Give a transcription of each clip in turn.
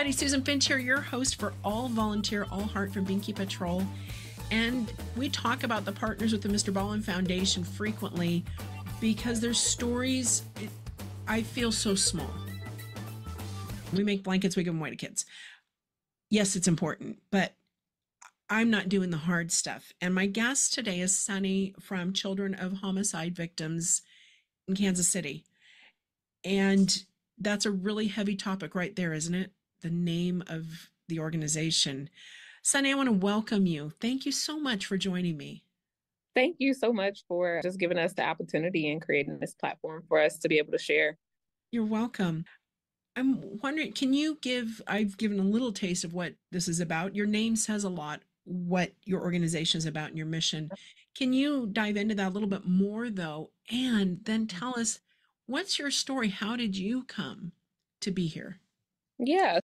everybody. Susan Finch here, your host for All Volunteer, All Heart from Binky Patrol. And we talk about the Partners with the Mr. Ballin Foundation frequently because their stories, I feel so small. We make blankets, we give them away to kids. Yes, it's important, but I'm not doing the hard stuff. And my guest today is Sunny from Children of Homicide Victims in Kansas City. And that's a really heavy topic right there, isn't it? The name of the organization. Sunny, I want to welcome you. Thank you so much for joining me. Thank you so much for just giving us the opportunity and creating this platform for us to be able to share. You're welcome. I'm wondering, I've given a little taste of what this is about. Your name says a lot, what your organization is about and your mission. Can you dive into that a little bit more, though? And then tell us, what's your story? How did you come to be here? Yeah.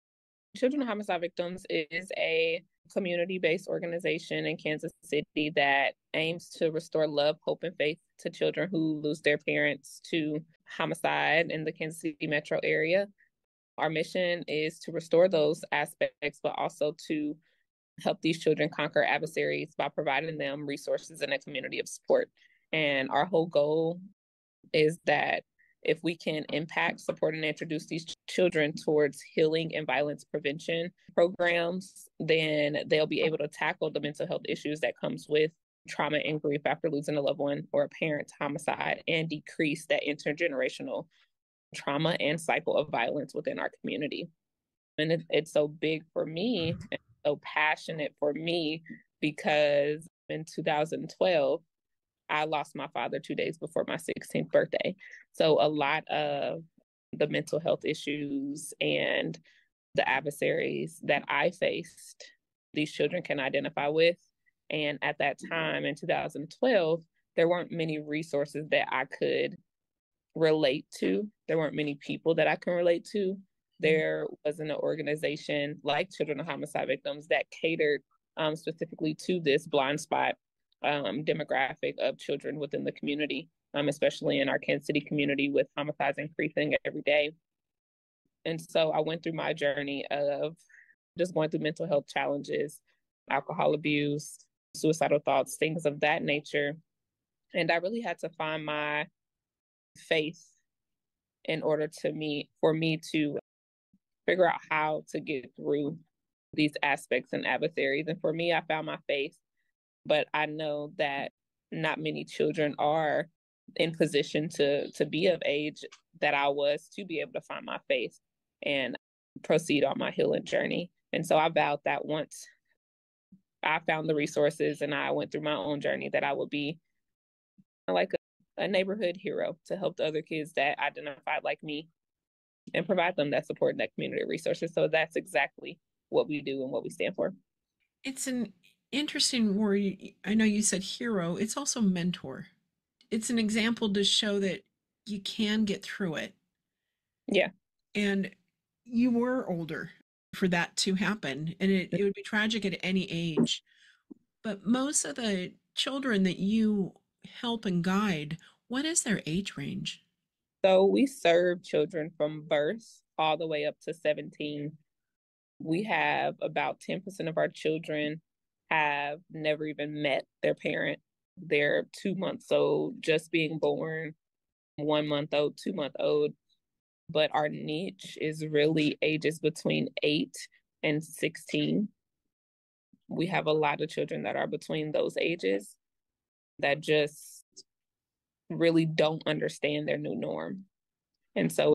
Children of Homicide Victims is a community-based organization in Kansas City that aims to restore love, hope, and faith to children who lose their parents to homicide in the Kansas City metro area. Our mission is to restore those aspects, but also to help these children conquer adversaries by providing them resources and a community of support. And our whole goal is that if we can impact, support, and introduce these children towards healing and violence prevention programs, then they'll be able to tackle the mental health issues that comes with trauma and grief after losing a loved one or a parent to homicide, and decrease that intergenerational trauma and cycle of violence within our community. And it's so big for me and so passionate for me because in 2012, I lost my father 2 days before my 16th birthday. So a lot of the mental health issues and the adversaries that I faced, these children can identify with. And at that time in 2012, there weren't many resources that I could relate to. There weren't many people that I can relate to. There wasn't an organization like Children of Homicide Victims that catered specifically to this blind spot demographic of children within the community, especially in our Kansas City community with homicides increasing every day. And so I went through my journey of just going through mental health challenges, alcohol abuse, suicidal thoughts, things of that nature. And I really had to find my faith in order for me to figure out how to get through these aspects and adversaries. And for me, I found my faith. But I know that not many children are in position to be of age that I was to be able to find my faith and proceed on my healing journey. And so I vowed that once I found the resources and I went through my own journey, that I would be like a neighborhood hero to help the other kids that identified like me and provide them that support and that community resources. So that's exactly what we do and what we stand for. It's an interesting word. I know you said hero. It's also mentor. It's an example to show that you can get through it. Yeah. And you were older for that to happen. And it would be tragic at any age. But most of the children that you help and guide, what is their age range? So we serve children from birth all the way up to 17. We have about 10% of our children have never even met their parent. They're 2 months old, just being born, 1 month old, 2 month old. But our niche is really ages between 8 and 16. We have a lot of children that are between those ages that just really don't understand their new norm. And so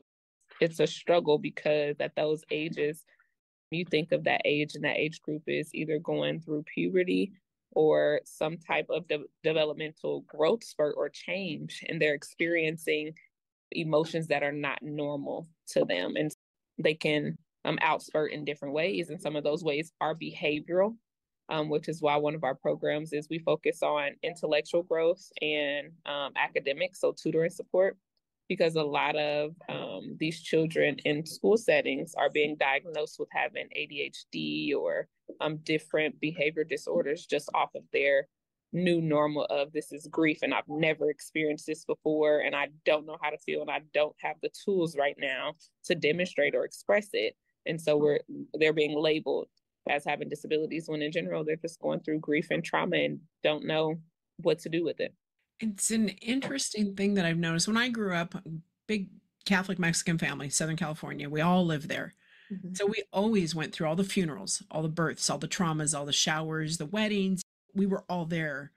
it's a struggle because at those ages, you think of that age and that age group is either going through puberty or some type of developmental growth spurt or change, and they're experiencing emotions that are not normal to them. And they can outspurt in different ways. And some of those ways are behavioral, which is why one of our programs is we focus on intellectual growth and academics, so tutoring support, because a lot of these children in school settings are being diagnosed with having ADHD or different behavior disorders just off of their new normal of this is grief and I've never experienced this before and I don't know how to feel and I don't have the tools right now to demonstrate or express it. And so they're being labeled as having disabilities when in general they're just going through grief and trauma and don't know what to do with it. It's an interesting thing that I've noticed. When I grew up, big Catholic Mexican family, Southern California, we all lived there. Mm-hmm. So we always went through all the funerals, all the births, all the traumas, all the showers, the weddings. We were all there.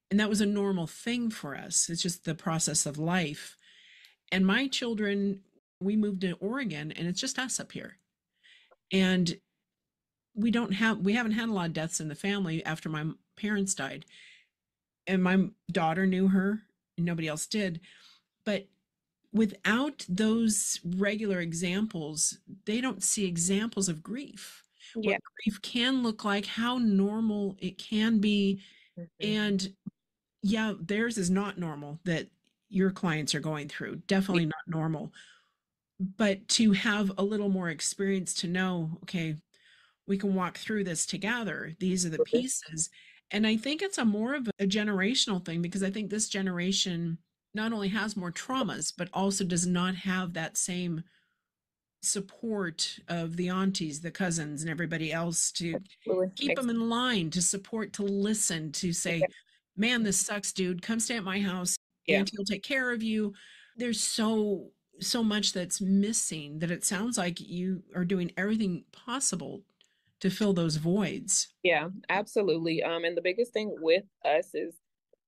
And that was a normal thing for us. It's just the process of life. And my children, we moved to Oregon and it's just us up here. And we haven't had a lot of deaths in the family after my parents died. And my daughter knew her and nobody else did. But without those regular examples, they don't see examples of grief. Yeah. What grief can look like, how normal it can be. Mm-hmm. And yeah, theirs is not normal that your clients are going through. Definitely not normal. But to have a little more experience to know, okay, we can walk through this together. These are the pieces. And I think it's a more of a generational thing because I think this generation not only has more traumas, but also does not have that same support of the aunties, the cousins, and everybody else to keep them in line, to support, to listen, to say, man, this sucks, dude. Come stay at my house. Auntie will take care of you. There's so much that's missing that it sounds like you are doing everything possible to fill those voids. Yeah, absolutely. And the biggest thing with us is,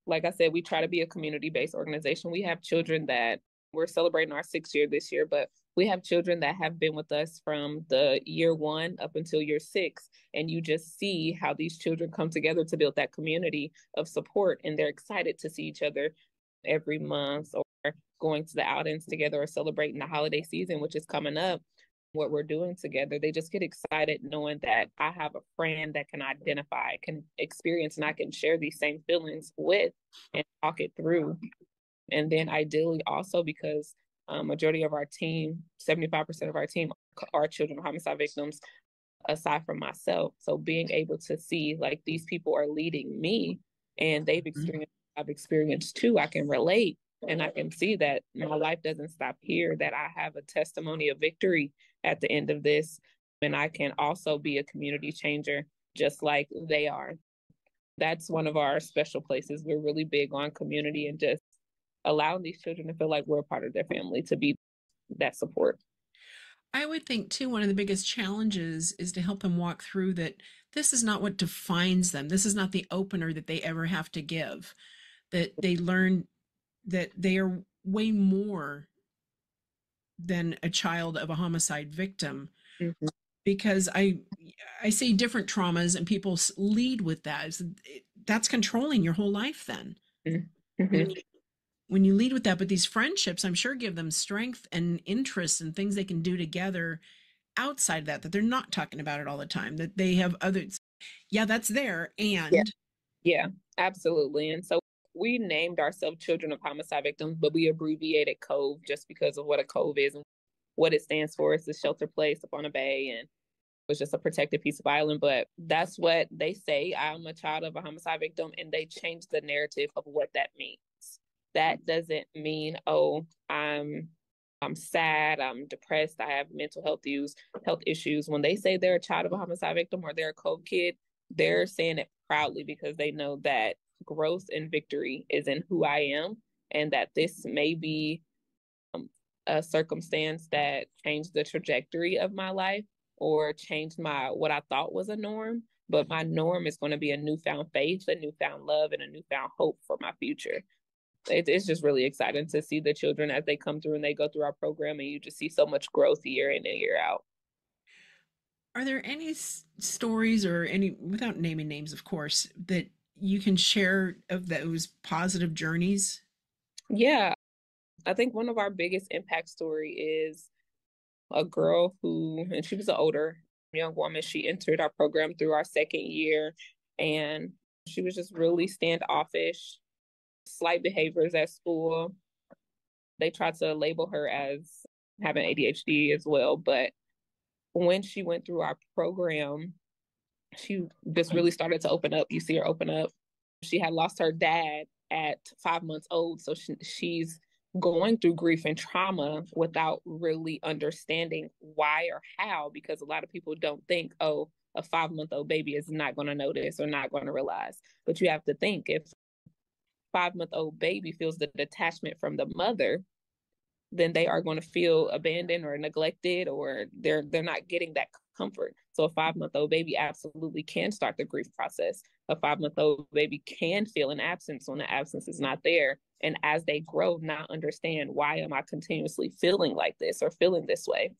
like I said, we try to be a community-based organization. We have children that we're celebrating our 6th year this year, but we have children that have been with us from the year 1 up until year 6. And you just see how these children come together to build that community of support. And they're excited to see each other every month or going to the outings together or celebrating the holiday season, which is coming up. What we're doing together, they just get excited knowing that I have a friend that can identify, can experience, and I can share these same feelings with and talk it through. And then ideally also because majority of our team, 75% of our team are children of homicide victims, aside from myself. So being able to see like these people are leading me and they've experienced, I've experienced too, I can relate. And I can see that my life doesn't stop here, that I have a testimony of victory at the end of this. And I can also be a community changer just like they are. That's one of our special places. We're really big on community and just allowing these children to feel like we're a part of their family, to be that support. I would think too, one of the biggest challenges is to help them walk through that this is not what defines them. This is not the opener that they ever have to give, that they learn that they are way more than a child of a homicide victim. Mm-hmm. Because I see different traumas and people lead with that. That's controlling your whole life then. Mm-hmm. When you lead with that, but these friendships, I'm sure, give them strength and interest and things they can do together outside that they're not talking about it all the time, that they have others. Yeah, that's there. And yeah, absolutely. And so we named ourselves Children of Homicide Victims, but we abbreviated COVE just because of what a COVE is and what it stands for. It's a shelter place upon a bay, and it was just a protected piece of island. But that's what they say. I'm a child of a homicide victim, and they changed the narrative of what that means. That doesn't mean, oh, I'm sad, I'm depressed, I have mental health issues. When they say they're a child of a homicide victim or they're a COVE kid, they're saying it proudly because they know that growth and victory is in who I am, and that this may be a circumstance that changed the trajectory of my life or changed what I thought was a norm, but my norm is going to be a newfound faith, a newfound love, and a newfound hope for my future. It's just really exciting to see the children as they come through and they go through our program, and you just see so much growth year in and year out. Are there any stories or any, without naming names, of course, that you can share of those positive journeys? Yeah, I think one of our biggest impact story is a girl who, and she was an older young woman, she entered our program through our 2nd year, and she was just really standoffish, slight behaviors at school. They tried to label her as having ADHD as well, but when she went through our program, she just really started to open up. You see her open up. She had lost her dad at 5 months old, so she's going through grief and trauma without really understanding why or how, because a lot of people don't think, oh, a 5-month-old baby is not going to notice or not going to realize. But you have to think, if 5-month-old baby feels the detachment from the mother, then they are going to feel abandoned or neglected, or they're not getting that comfort. So a 5-month-old baby absolutely can start the grief process. A 5-month-old baby can feel an absence when the absence is not there. And as they grow, not understand, why am I continuously feeling like this or feeling this way?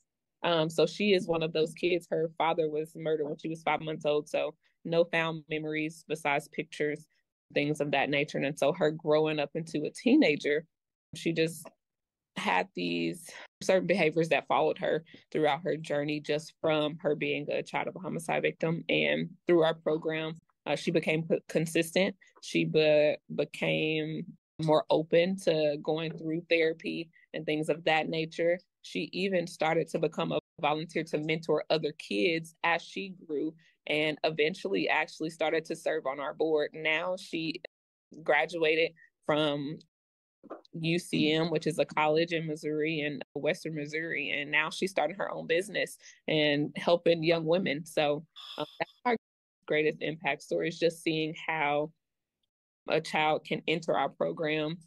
So she is one of those kids. Her father was murdered when she was 5 months old. So no found memories besides pictures, things of that nature. And so her growing up into a teenager, she just had these certain behaviors that followed her throughout her journey, just from her being a child of a homicide victim. And through our program, she became consistent. She became more open to going through therapy and things of that nature. She even started to become a volunteer to mentor other kids as she grew, and eventually actually started to serve on our board. Now she graduated from UCM, which is a college in Missouri, in Western Missouri, and now she's starting her own business and helping young women. So that's our greatest impact story, is just seeing how a child can enter our program,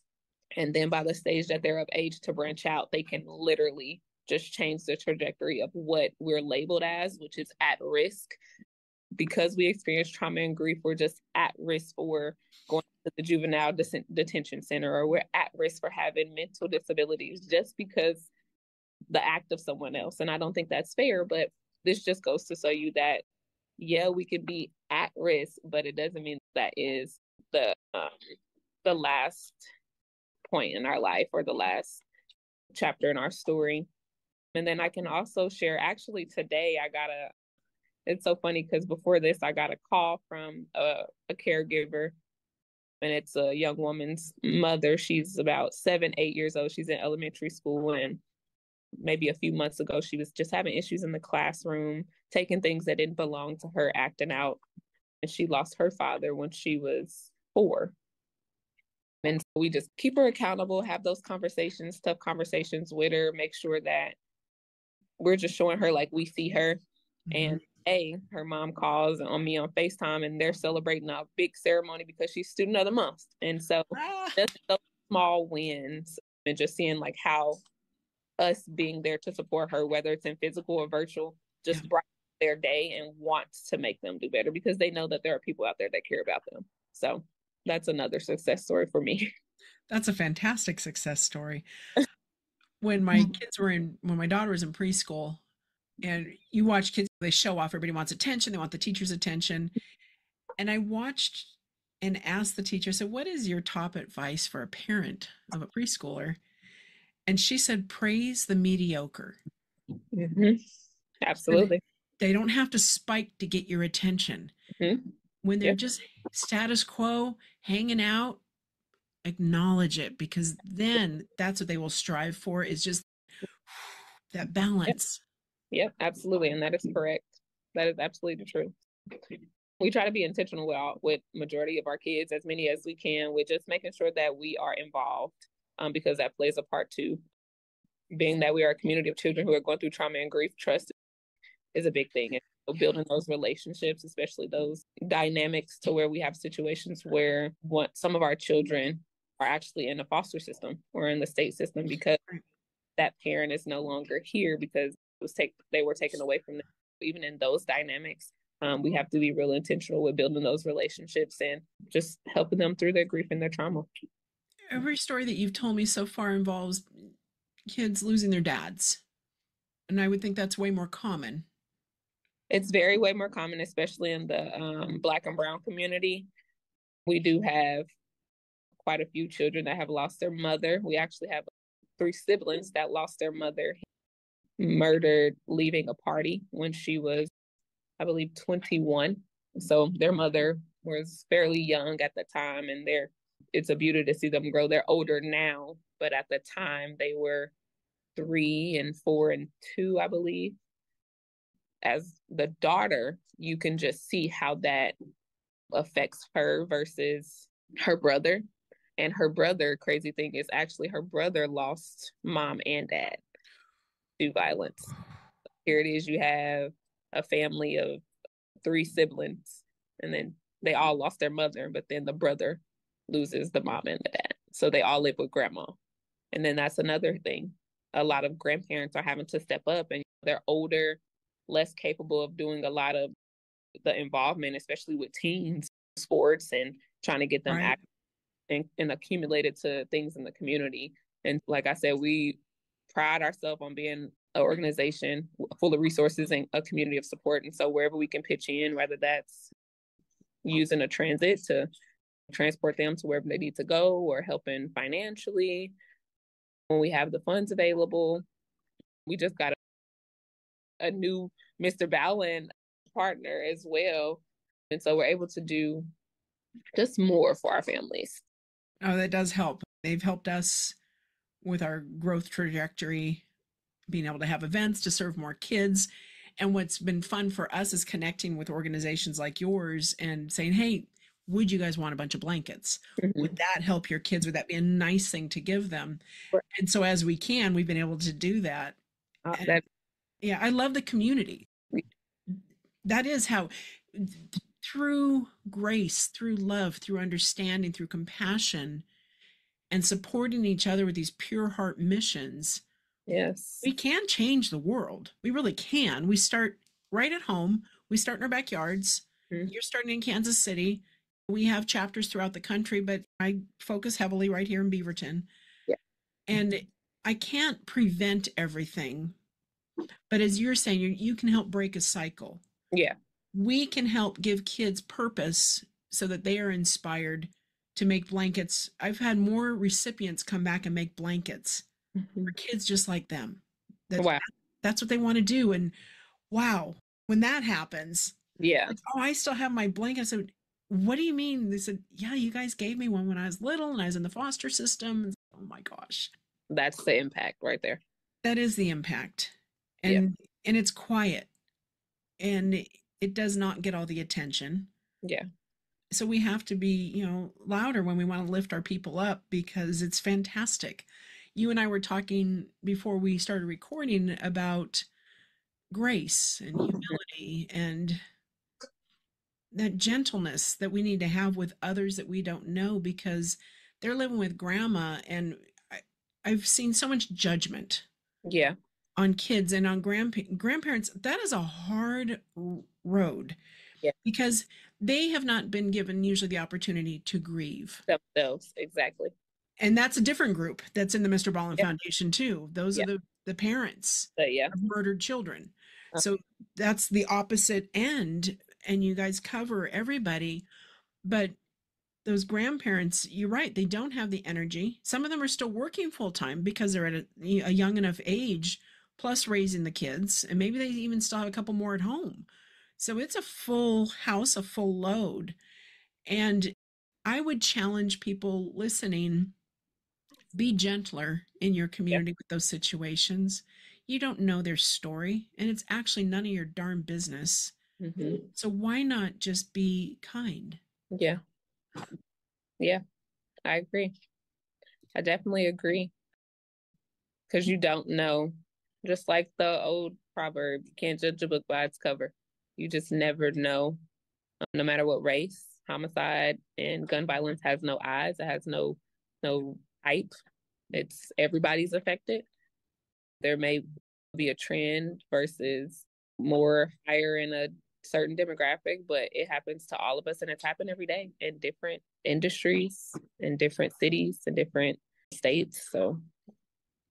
and then by the stage that they're of age to branch out, they can literally just change the trajectory of what we're labeled as, which is at risk. Because we experience trauma and grief, we're just at risk for going to the juvenile detention center, or we're at risk for having mental disabilities just because the act of someone else. And I don't think that's fair, but this just goes to show you that, yeah, we could be at risk, but it doesn't mean that is the last point in our life or the last chapter in our story. And then I can also share, actually today it's so funny because before this, I got a call from a caregiver, and it's a young woman's mother. She's about 7, 8 years old. She's in elementary school, and maybe a few months ago, she was just having issues in the classroom, taking things that didn't belong to her, acting out. And she lost her father when she was 4. And so we just keep her accountable, have those conversations, tough conversations with her, make sure that we're just showing her like we see her. Mm-hmm. And her mom calls on me on FaceTime, and they're celebrating a big ceremony because she's student of the month. And so just those small wins, and just seeing like how us being there to support her, whether it's in physical or virtual, just brighten their day and wants to make them do better, because they know that there are people out there that care about them. So that's another success story for me. That's a fantastic success story. When my daughter was in preschool, and you watch kids, they show off, everybody wants attention, they want the teacher's attention. And I watched and asked the teacher, I said, what is your top advice for a parent of a preschooler? And she said, praise the mediocre. Mm-hmm. Absolutely. They don't have to spike to get your attention. Mm-hmm. When they're just status quo, hanging out, acknowledge it, because then that's what they will strive for, is just that balance. Yep, absolutely. And that is correct. That is absolutely true. We try to be intentional with majority of our kids, as many as we can, with just making sure that we are involved, because that plays a part too. Being that we are a community of children who are going through trauma and grief, trust is a big thing. And so building those relationships, especially those dynamics, to where we have situations where some of our children are actually in the foster system or in the state system because that parent is no longer here because they were taken away from them. Even in those dynamics, we have to be real intentional with building those relationships and just helping them through their grief and their trauma. Every story that you've told me so far involves kids losing their dads. And I would think that's way more common. It's way more common, especially in the Black and Brown community. We do have quite a few children that have lost their mother. We actually have 3 siblings that lost their mother, murdered leaving a party when she was, I believe, 21. So their mother was fairly young at the time, and it's a beauty to see them grow. They're older now, but at the time they were 3 and 4 and 2, I believe. As the daughter, you can just see how that affects her versus her brother. And her brother, crazy thing is actually her brother lost mom and dad to violence. Here it is, you have a family of 3 siblings, and then they all lost their mother, but then the brother loses the mom and the dad. So they all live with grandma. And then that's another thing. A lot of grandparents are having to step up, and they're older, less capable of doing a lot of the involvement, especially with teens, sports, and trying to get them Right. active and accumulated to things in the community. And like I said, we pride ourselves on being an organization full of resources and a community of support. And so wherever we can pitch in, whether that's using a transit to transport them to wherever they need to go, or helping financially when we have the funds available. We just got a new Mr. Ballin partner as well. And so we're able to do just more for our families. Oh, that does help. They've helped us with our growth trajectory, being able to have events to serve more kids. And what's been fun for us is connecting with organizations like yours and saying, hey, would you guys want a bunch of blankets? Mm-hmm. Would that help your kids? Would that be a nice thing to give them? And so as we can, we've been able to do that. And yeah, I love the community. That is how, through grace, through love, through understanding, through compassion, and supporting each other with these pure heart missions, yes, we can change the world. We really can. We start right at home. We start in our backyards. Mm-hmm. You're starting in Kansas City. We have chapters throughout the country, but I focus heavily right here in Beaverton. Yeah. And I can't prevent everything. But as you're saying, you can help break a cycle. Yeah. We can help give kids purpose so that they are inspired to make blankets. I've had more recipients come back and make blankets for kids just like them. That's what they want to do. And wow, when that happens, yeah. Like, oh, I still have my blanket. I said, what do you mean? They said, yeah, you guys gave me one when I was little and I was in the foster system. Oh my gosh. That's the impact right there. That is the impact. And it's quiet. And it does not get all the attention. Yeah. So we have to be, louder when we want to lift our people up, because it's fantastic. You and I were talking before we started recording about grace and humility and that gentleness that we need to have with others that we don't know, because they're living with grandma, and I've seen so much judgment. Yeah. On kids and on grandparents. That is a hard road. Yeah. Because they have not been given usually the opportunity to grieve themselves. Exactly. And that's a different group that's in the Mr. Ballin Foundation too. Those are the parents of murdered children. So that's the opposite end, and you guys cover everybody. But those grandparents, you're right, they don't have the energy. Some of them are still working full time because they're at a young enough age, plus raising the kids, and maybe they even still have a couple more at home. So it's a full house, a full load. And I would challenge people listening, be gentler in your community with those situations. You don't know their story, and it's actually none of your darn business. Mm-hmm. So why not just be kind? Yeah. Yeah, I agree. I definitely agree. Because you don't know. Just like the old proverb, you can't judge a book by its cover. You just never know. No matter what race, homicide and gun violence has no eyes. It has no type. It's everybody's affected. There may be a trend versus more higher in a certain demographic, but it happens to all of us, and it's happened every day in different industries, in different cities, in different states. So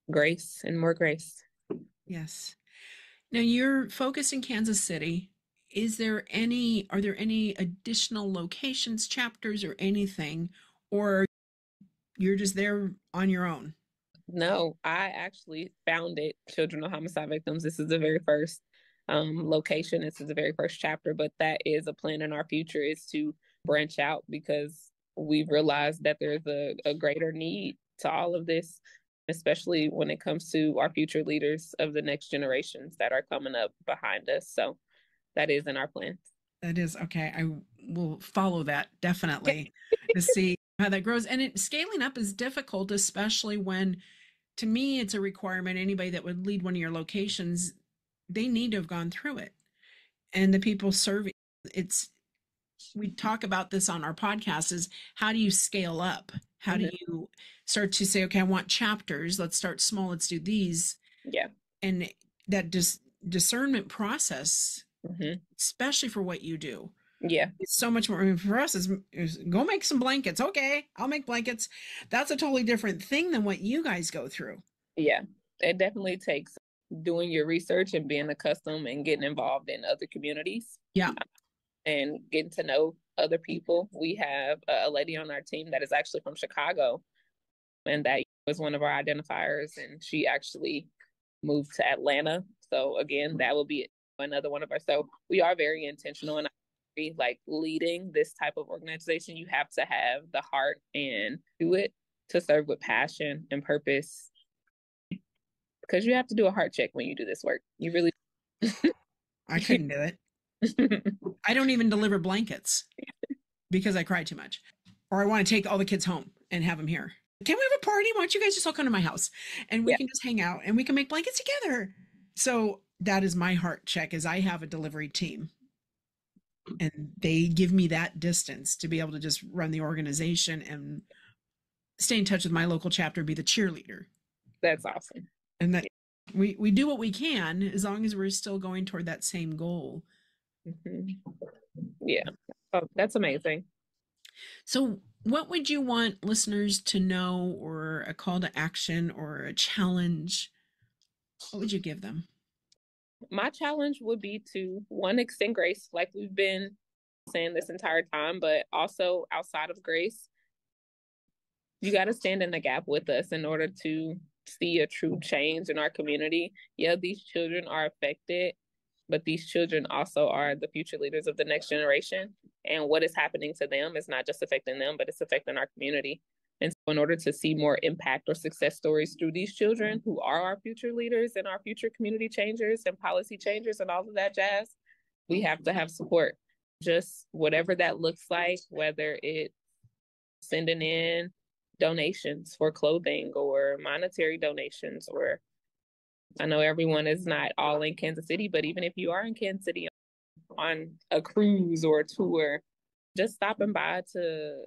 grace and more grace. Yes. Now you're focused in Kansas City. Are there any additional locations, chapters, or anything, or you're just there on your own? No, I actually founded Children of Homicide Victims. This is the very first location. This is the very first chapter, but that is a plan in our future, is to branch out, because we've realized that there's a greater need to all of this, especially when it comes to our future leaders of the next generations that are coming up behind us. So that is in our plans. That is okay. I will follow that definitely to see how that grows. And scaling up is difficult, especially when, to me, it's a requirement. Anybody that would lead one of your locations, they need to have gone through it. And the people serving, we talk about this on our podcast, is how do you scale up? How do you start to say, okay, I want chapters. Let's start small. Let's do these. Yeah. And that discernment process, especially for what you do. Yeah. It's so much more. I mean, for us is go make some blankets. Okay, I'll make blankets. That's a totally different thing than what you guys go through. Yeah. It definitely takes doing your research and being accustomed and getting involved in other communities. Yeah. And getting to know other people. We have a lady on our team that is actually from Chicago, and that was one of our identifiers, and she actually moved to Atlanta. So again, that will be another one of our. So we are very intentional, and like leading this type of organization, you have to have the heart and do it to serve with passion and purpose, because you have to do a heart check when you do this work. You really I couldn't do it. I don't even deliver blankets because I cry too much, or I want to take all the kids home and have them here. Can we have a party? Why don't you guys just all come to my house and we can just hang out and we can make blankets together? So that is my heart check, is I have a delivery team, and they give me that distance to be able to just run the organization and stay in touch with my local chapter, be the cheerleader. That's awesome. And that we do what we can, as long as we're still going toward that same goal. Yeah. Oh, that's amazing. So what would you want listeners to know, or a call to action or a challenge? What would you give them? My challenge would be to, one, extend grace, like we've been saying this entire time, but also outside of grace, you got to stand in the gap with us in order to see a true change in our community. Yeah, these children are affected, but these children also are the future leaders of the next generation. And what is happening to them is not just affecting them, but it's affecting our community. And so in order to see more impact or success stories through these children who are our future leaders and our future community changers and policy changers and all of that jazz, we have to have support. Just whatever that looks like, whether it's sending in donations for clothing or monetary donations, or I know everyone is not all in Kansas City, but even if you are in Kansas City on a cruise or a tour, just stopping by to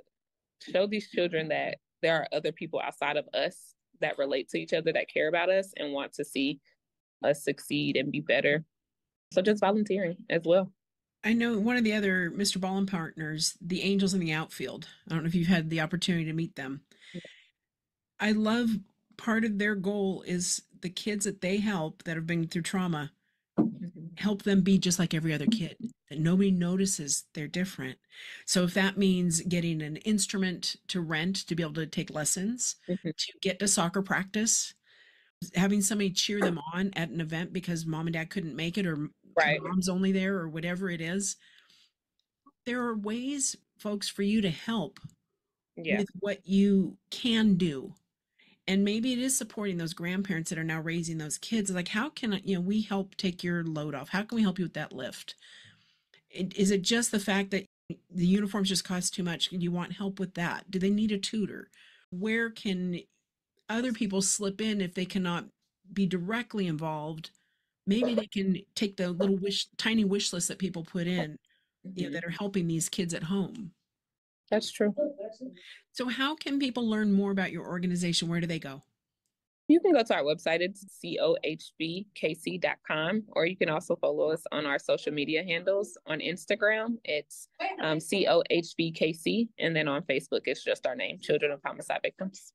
show these children that there are other people outside of us that relate to each other, that care about us and want to see us succeed and be better. So just volunteering as well. I know one of the other Mr. Ballin partners, the Angels in the Outfield. I don't know if you've had the opportunity to meet them. I love part of their goal is the kids that they help that have been through trauma, help them be just like every other kid, that nobody notices they're different. So if that means getting an instrument to rent to be able to take lessons, to get to soccer practice, having somebody cheer them on at an event because mom and dad couldn't make it, or mom's only there, or whatever it is, there are ways, folks, for you to help with what you can do. And maybe it is supporting those grandparents that are now raising those kids. Like, how can we help take your load off? How can we help you with that lift? Is it just the fact that the uniforms just cost too much? You want help with that? Do they need a tutor? Where can other people slip in if they cannot be directly involved? Maybe they can take the little tiny wish list that people put in, that are helping these kids at home. That's true. So how can people learn more about your organization? Where do they go? You can go to our website. It's cohbkc.com, or you can also follow us on our social media handles. On Instagram, it's cohbkc, and then on Facebook, it's just our name, Children of Homicide Victims.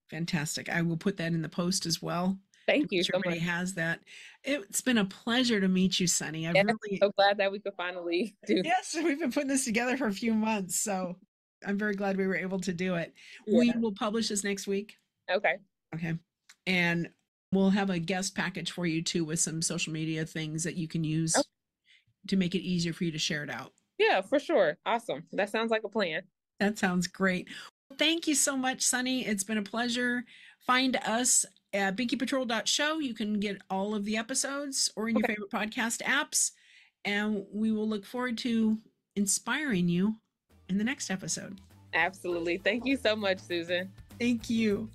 Fantastic. I will put that in the post as well. Thank you so much. Everybody has that. It's been a pleasure to meet you, Sunny. I'm so glad that we could finally do. Yes, we've been putting this together for a few months, so I'm very glad we were able to do it. We will publish this next week. Okay. And we'll have a guest package for you too, with some social media things that you can use to make it easier for you to share it out. Yeah, for sure. Awesome. That sounds like a plan. That sounds great. Thank you so much, Sunny. It's been a pleasure. Find us at binkypatrol.show. You can get all of the episodes, or in your favorite podcast apps. And we will look forward to inspiring you in the next episode. Absolutely. Thank you so much, Susan. Thank you.